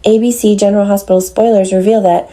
ABC General Hospital spoilers reveal that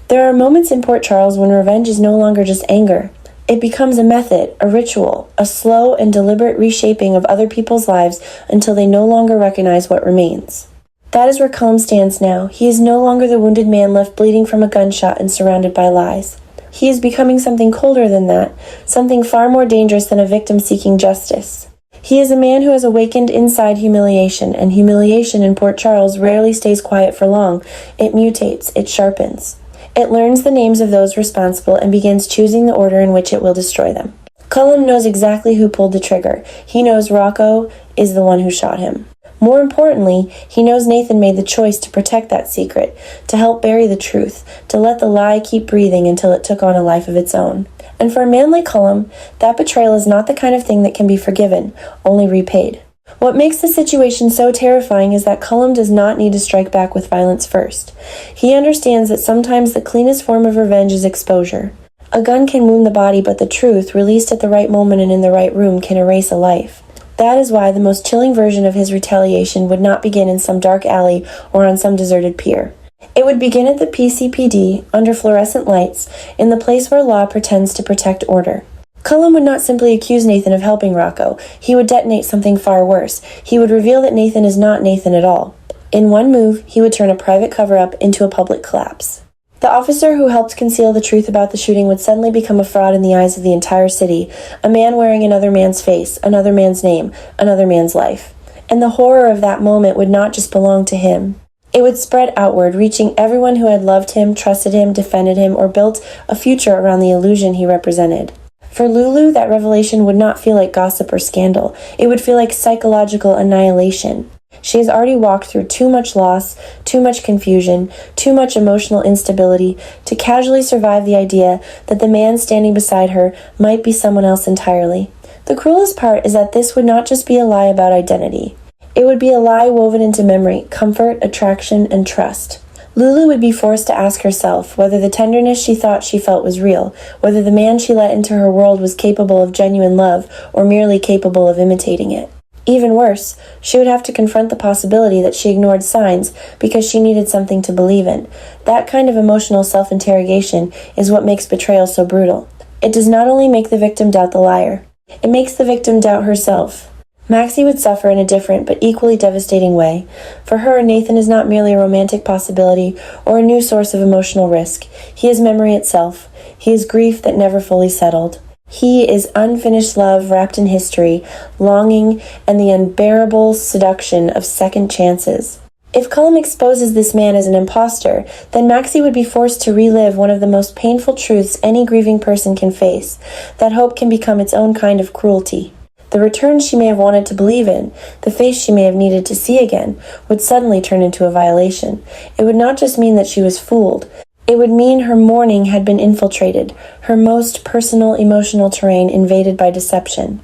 there are moments in Port Charles when revenge is no longer just anger. It becomes a method, a ritual, a slow and deliberate reshaping of other people's lives until they no longer recognize what remains. That is where Cullum stands now. He is no longer the wounded man left bleeding from a gunshot and surrounded by lies. He is becoming something colder than that, something far more dangerous than a victim seeking justice. He is a man who has awakened inside humiliation, and humiliation in Port Charles rarely stays quiet for long. It mutates, it sharpens. It learns the names of those responsible and begins choosing the order in which it will destroy them. Cullum knows exactly who pulled the trigger. He knows Rocco is the one who shot him. More importantly, he knows Nathan made the choice to protect that secret, to help bury the truth, to let the lie keep breathing until it took on a life of its own. And for a man like Cullum, that betrayal is not the kind of thing that can be forgiven, only repaid. What makes the situation so terrifying is that Cullum does not need to strike back with violence first. He understands that sometimes the cleanest form of revenge is exposure. A gun can wound the body, but the truth, released at the right moment and in the right room, can erase a life. That is why the most chilling version of his retaliation would not begin in some dark alley or on some deserted pier. It would begin at the PCPD, under fluorescent lights, in the place where law pretends to protect order. Cullum would not simply accuse Nathan of helping Rocco. He would detonate something far worse. He would reveal that Nathan is not Nathan at all. In one move, he would turn a private cover-up into a public collapse. The officer who helped conceal the truth about the shooting would suddenly become a fraud in the eyes of the entire city, a man wearing another man's face, another man's name, another man's life. And the horror of that moment would not just belong to him. It would spread outward, reaching everyone who had loved him, trusted him, defended him, or built a future around the illusion he represented. For Lulu, that revelation would not feel like gossip or scandal. It would feel like psychological annihilation. She has already walked through too much loss, too much confusion, too much emotional instability to casually survive the idea that the man standing beside her might be someone else entirely. The cruelest part is that this would not just be a lie about identity. It would be a lie woven into memory, comfort, attraction, and trust. Lulu would be forced to ask herself whether the tenderness she thought she felt was real, whether the man she let into her world was capable of genuine love or merely capable of imitating it. Even worse, she would have to confront the possibility that she ignored signs because she needed something to believe in. That kind of emotional self-interrogation is what makes betrayal so brutal. It does not only make the victim doubt the liar, it makes the victim doubt herself. Maxie would suffer in a different but equally devastating way. For her, Nathan is not merely a romantic possibility or a new source of emotional risk. He is memory itself. He is grief that never fully settled. He is unfinished love wrapped in history, longing, and the unbearable seduction of second chances. If Cullum exposes this man as an imposter, then Maxie would be forced to relive one of the most painful truths any grieving person can face, that hope can become its own kind of cruelty. The return she may have wanted to believe in, the face she may have needed to see again, would suddenly turn into a violation. It would not just mean that she was fooled. It would mean her mourning had been infiltrated, her most personal emotional terrain invaded by deception.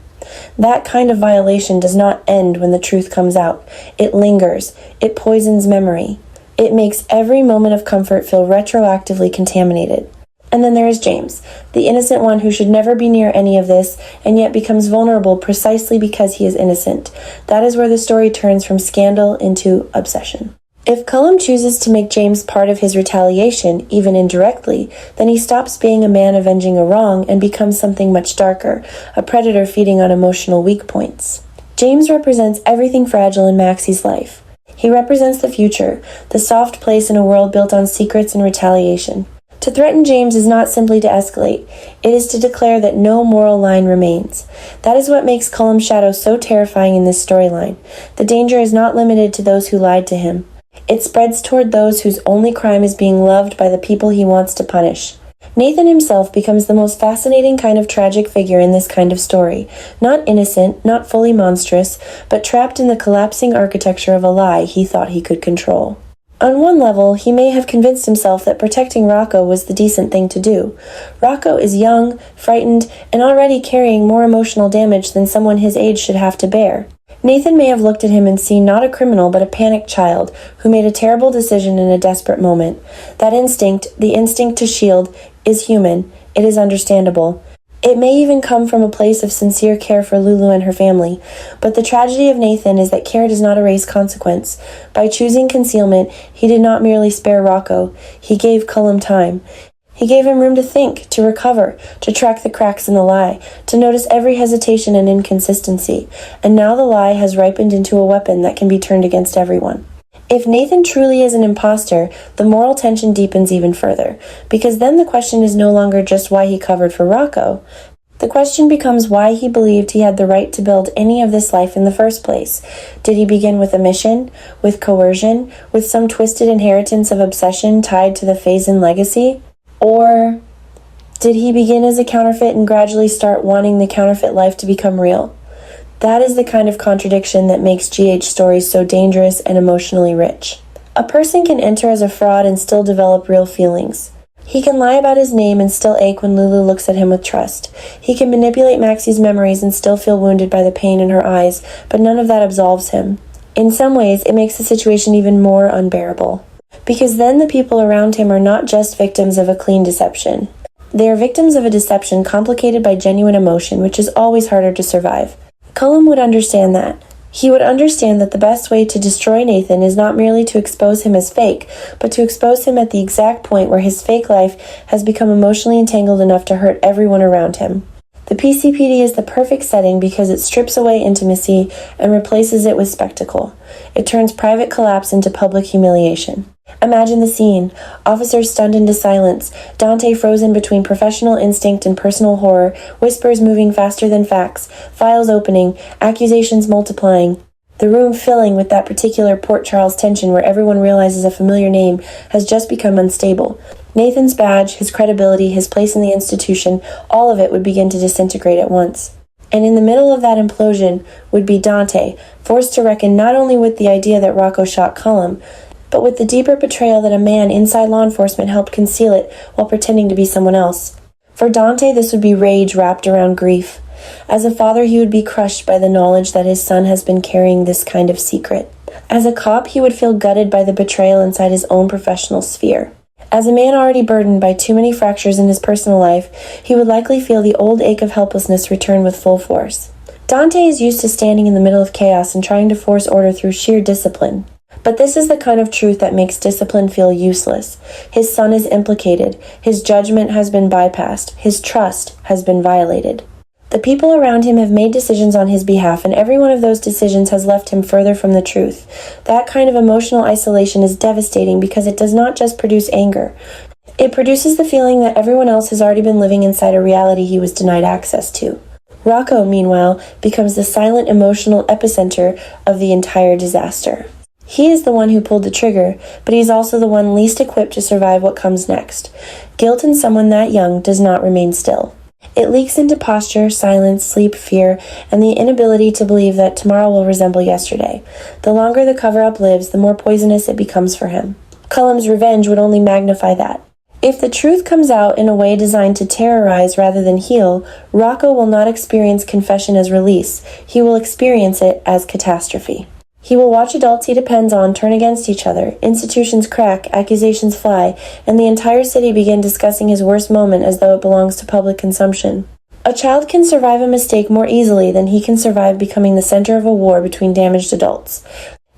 That kind of violation does not end when the truth comes out. It lingers. It poisons memory. It makes every moment of comfort feel retroactively contaminated. And then there is James, the innocent one who should never be near any of this, and yet becomes vulnerable precisely because he is innocent. That is where the story turns from scandal into obsession. If Cullum chooses to make James part of his retaliation, even indirectly, then he stops being a man avenging a wrong and becomes something much darker, a predator feeding on emotional weak points. James represents everything fragile in Maxie's life. He represents the future, the soft place in a world built on secrets and retaliation. To threaten James is not simply to escalate. It is to declare that no moral line remains. That is what makes Cullum's shadow so terrifying in this storyline. The danger is not limited to those who lied to him. It spreads toward those whose only crime is being loved by the people he wants to punish. Nathan himself becomes the most fascinating kind of tragic figure in this kind of story. Not innocent, not fully monstrous, but trapped in the collapsing architecture of a lie he thought he could control. On one level, he may have convinced himself that protecting Rocco was the decent thing to do. Rocco is young, frightened, and already carrying more emotional damage than someone his age should have to bear. Nathan may have looked at him and seen not a criminal but a panicked child who made a terrible decision in a desperate moment. That instinct, the instinct to shield, is human. It is understandable. It may even come from a place of sincere care for Lulu and her family, but the tragedy of Nathan is that care does not erase consequence. By choosing concealment, he did not merely spare Rocco, he gave Cullum time. He gave him room to think, to recover, to track the cracks in the lie, to notice every hesitation and inconsistency, and now the lie has ripened into a weapon that can be turned against everyone. If Nathan truly is an imposter, the moral tension deepens even further, because then the question is no longer just why he covered for Rocco. The question becomes why he believed he had the right to build any of this life in the first place. Did he begin with a mission, with coercion, with some twisted inheritance of obsession tied to the Phazon legacy? Or did he begin as a counterfeit and gradually start wanting the counterfeit life to become real? That is the kind of contradiction that makes GH stories so dangerous and emotionally rich. A person can enter as a fraud and still develop real feelings. He can lie about his name and still ache when Lulu looks at him with trust. He can manipulate Maxie's memories and still feel wounded by the pain in her eyes, but none of that absolves him. In some ways, it makes the situation even more unbearable. Because then the people around him are not just victims of a clean deception. They are victims of a deception complicated by genuine emotion, which is always harder to survive. Cullum would understand that. He would understand that the best way to destroy Nathan is not merely to expose him as fake, but to expose him at the exact point where his fake life has become emotionally entangled enough to hurt everyone around him. The PCPD is the perfect setting because it strips away intimacy and replaces it with spectacle. It turns private collapse into public humiliation. Imagine the scene. Officers stunned into silence, Dante frozen between professional instinct and personal horror, whispers moving faster than facts, files opening, accusations multiplying. The room filling with that particular Port Charles tension where everyone realizes a familiar name has just become unstable. Nathan's badge, his credibility, his place in the institution, all of it would begin to disintegrate at once. And in the middle of that implosion would be Dante, forced to reckon not only with the idea that Rocco shot Cullum, but with the deeper betrayal that a man inside law enforcement helped conceal it while pretending to be someone else. For Dante, this would be rage wrapped around grief. As a father, he would be crushed by the knowledge that his son has been carrying this kind of secret. As a cop, he would feel gutted by the betrayal inside his own professional sphere. As a man already burdened by too many fractures in his personal life, he would likely feel the old ache of helplessness return with full force. Dante is used to standing in the middle of chaos and trying to force order through sheer discipline. But this is the kind of truth that makes discipline feel useless. His son is implicated. His judgment has been bypassed. His trust has been violated. The people around him have made decisions on his behalf, and every one of those decisions has left him further from the truth. That kind of emotional isolation is devastating because it does not just produce anger. It produces the feeling that everyone else has already been living inside a reality he was denied access to. Rocco, meanwhile, becomes the silent emotional epicenter of the entire disaster. He is the one who pulled the trigger, but he's also the one least equipped to survive what comes next. Guilt in someone that young does not remain still. It leaks into posture, silence, sleep, fear, and the inability to believe that tomorrow will resemble yesterday. The longer the cover-up lives, the more poisonous it becomes for him. Cullum's revenge would only magnify that. If the truth comes out in a way designed to terrorize rather than heal, Rocco will not experience confession as release. He will experience it as catastrophe. He will watch adults he depends on turn against each other, institutions crack, accusations fly, and the entire city begin discussing his worst moment as though it belongs to public consumption. A child can survive a mistake more easily than he can survive becoming the center of a war between damaged adults.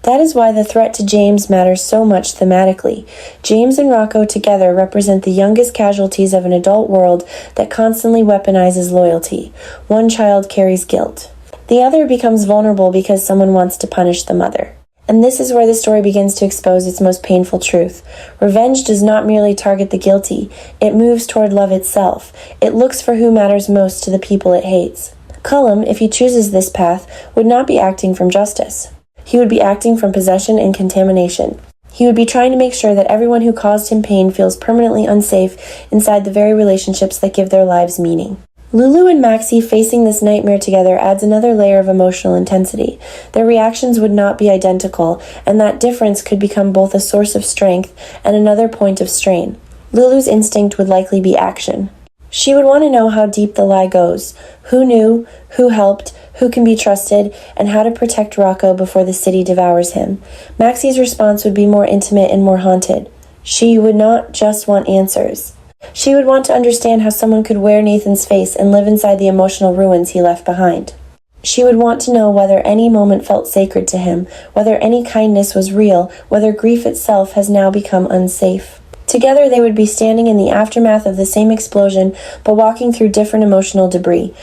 That is why the threat to James matters so much thematically. James and Rocco together represent the youngest casualties of an adult world that constantly weaponizes loyalty. One child carries guilt. The other becomes vulnerable because someone wants to punish the mother. And this is where the story begins to expose its most painful truth. Revenge does not merely target the guilty, it moves toward love itself. It looks for who matters most to the people it hates. Cullum, if he chooses this path, would not be acting from justice. He would be acting from possession and contamination. He would be trying to make sure that everyone who caused him pain feels permanently unsafe inside the very relationships that give their lives meaning. Lulu and Maxie facing this nightmare together adds another layer of emotional intensity. Their reactions would not be identical, and that difference could become both a source of strength and another point of strain. Lulu's instinct would likely be action. She would want to know how deep the lie goes, who knew, who helped, who can be trusted, and how to protect Rocco before the city devours him. Maxie's response would be more intimate and more haunted. She would not just want answers. She would want to understand how someone could wear Nathan's face and live inside the emotional ruins he left behind. She would want to know whether any moment felt sacred to him, whether any kindness was real, whether grief itself has now become unsafe. Together they would be standing in the aftermath of the same explosion, but walking through different emotional debris.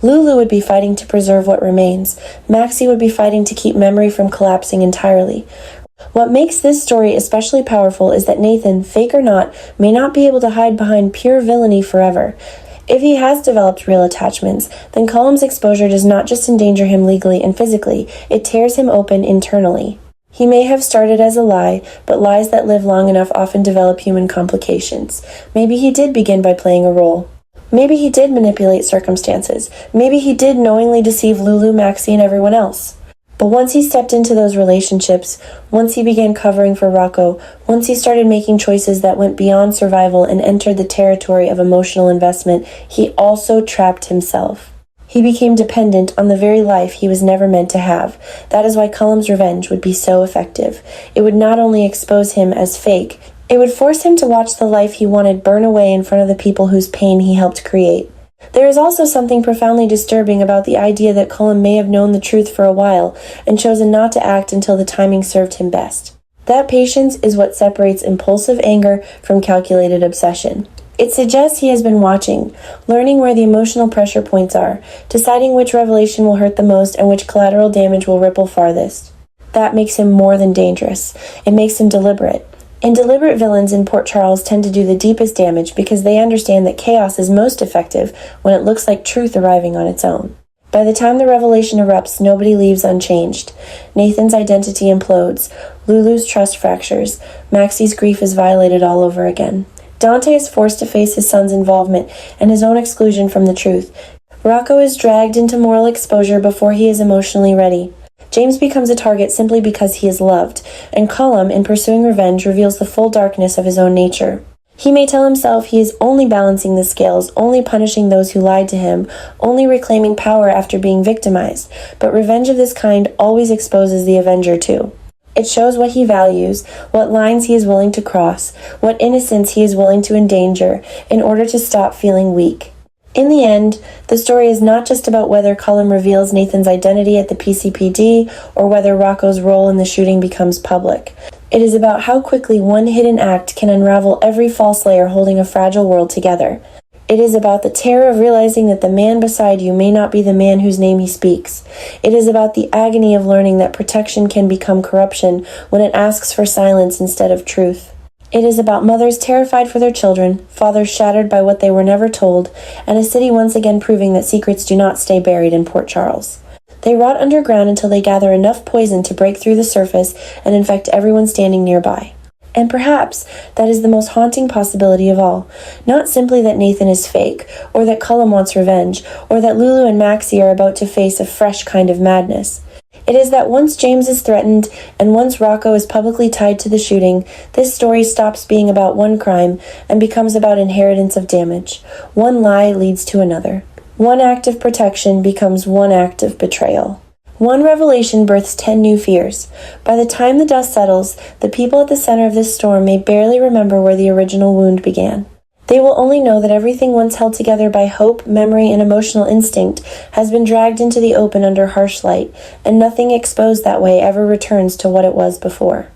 Lulu would be fighting to preserve what remains. Maxie would be fighting to keep memory from collapsing entirely. What makes this story especially powerful is that Nathan, fake or not, may not be able to hide behind pure villainy forever. If he has developed real attachments, then Cullum's exposure does not just endanger him legally and physically, it tears him open internally. He may have started as a lie, but lies that live long enough often develop human complications. Maybe he did begin by playing a role. Maybe he did manipulate circumstances. Maybe he did knowingly deceive Lulu, Maxie, and everyone else. But once he stepped into those relationships, once he began covering for Rocco, once he started making choices that went beyond survival and entered the territory of emotional investment, he also trapped himself. He became dependent on the very life he was never meant to have. That is why Cullum's revenge would be so effective. It would not only expose him as fake, it would force him to watch the life he wanted burn away in front of the people whose pain he helped create. There is also something profoundly disturbing about the idea that Cullum may have known the truth for a while and chosen not to act until the timing served him best. That patience is what separates impulsive anger from calculated obsession. It suggests he has been watching, learning where the emotional pressure points are, deciding which revelation will hurt the most and which collateral damage will ripple farthest. That makes him more than dangerous. It makes him deliberate. And deliberate villains in Port Charles tend to do the deepest damage because they understand that chaos is most effective when it looks like truth arriving on its own. By the time the revelation erupts, nobody leaves unchanged. Nathan's identity implodes, Lulu's trust fractures, Maxie's grief is violated all over again. Dante is forced to face his son's involvement and his own exclusion from the truth. Rocco is dragged into moral exposure before he is emotionally ready. James becomes a target simply because he is loved, and Cullum, in pursuing revenge, reveals the full darkness of his own nature. He may tell himself he is only balancing the scales, only punishing those who lied to him, only reclaiming power after being victimized, but revenge of this kind always exposes the avenger too. It shows what he values, what lines he is willing to cross, what innocence he is willing to endanger in order to stop feeling weak. In the end, the story is not just about whether Cullum reveals Nathan's identity at the PCPD or whether Rocco's role in the shooting becomes public. It is about how quickly one hidden act can unravel every false layer holding a fragile world together. It is about the terror of realizing that the man beside you may not be the man whose name he speaks. It is about the agony of learning that protection can become corruption when it asks for silence instead of truth. It is about mothers terrified for their children, fathers shattered by what they were never told, and a city once again proving that secrets do not stay buried in Port Charles. They rot underground until they gather enough poison to break through the surface and infect everyone standing nearby. And perhaps that is the most haunting possibility of all. Not simply that Nathan is fake, or that Cullum wants revenge, or that Lulu and Maxie are about to face a fresh kind of madness. It is that once James is threatened, and once Rocco is publicly tied to the shooting, this story stops being about one crime and becomes about inheritance of damage. One lie leads to another. One act of protection becomes one act of betrayal. One revelation births 10 new fears. By the time the dust settles, the people at the center of this storm may barely remember where the original wound began. They will only know that everything once held together by hope, memory, and emotional instinct has been dragged into the open under harsh light, and nothing exposed that way ever returns to what it was before.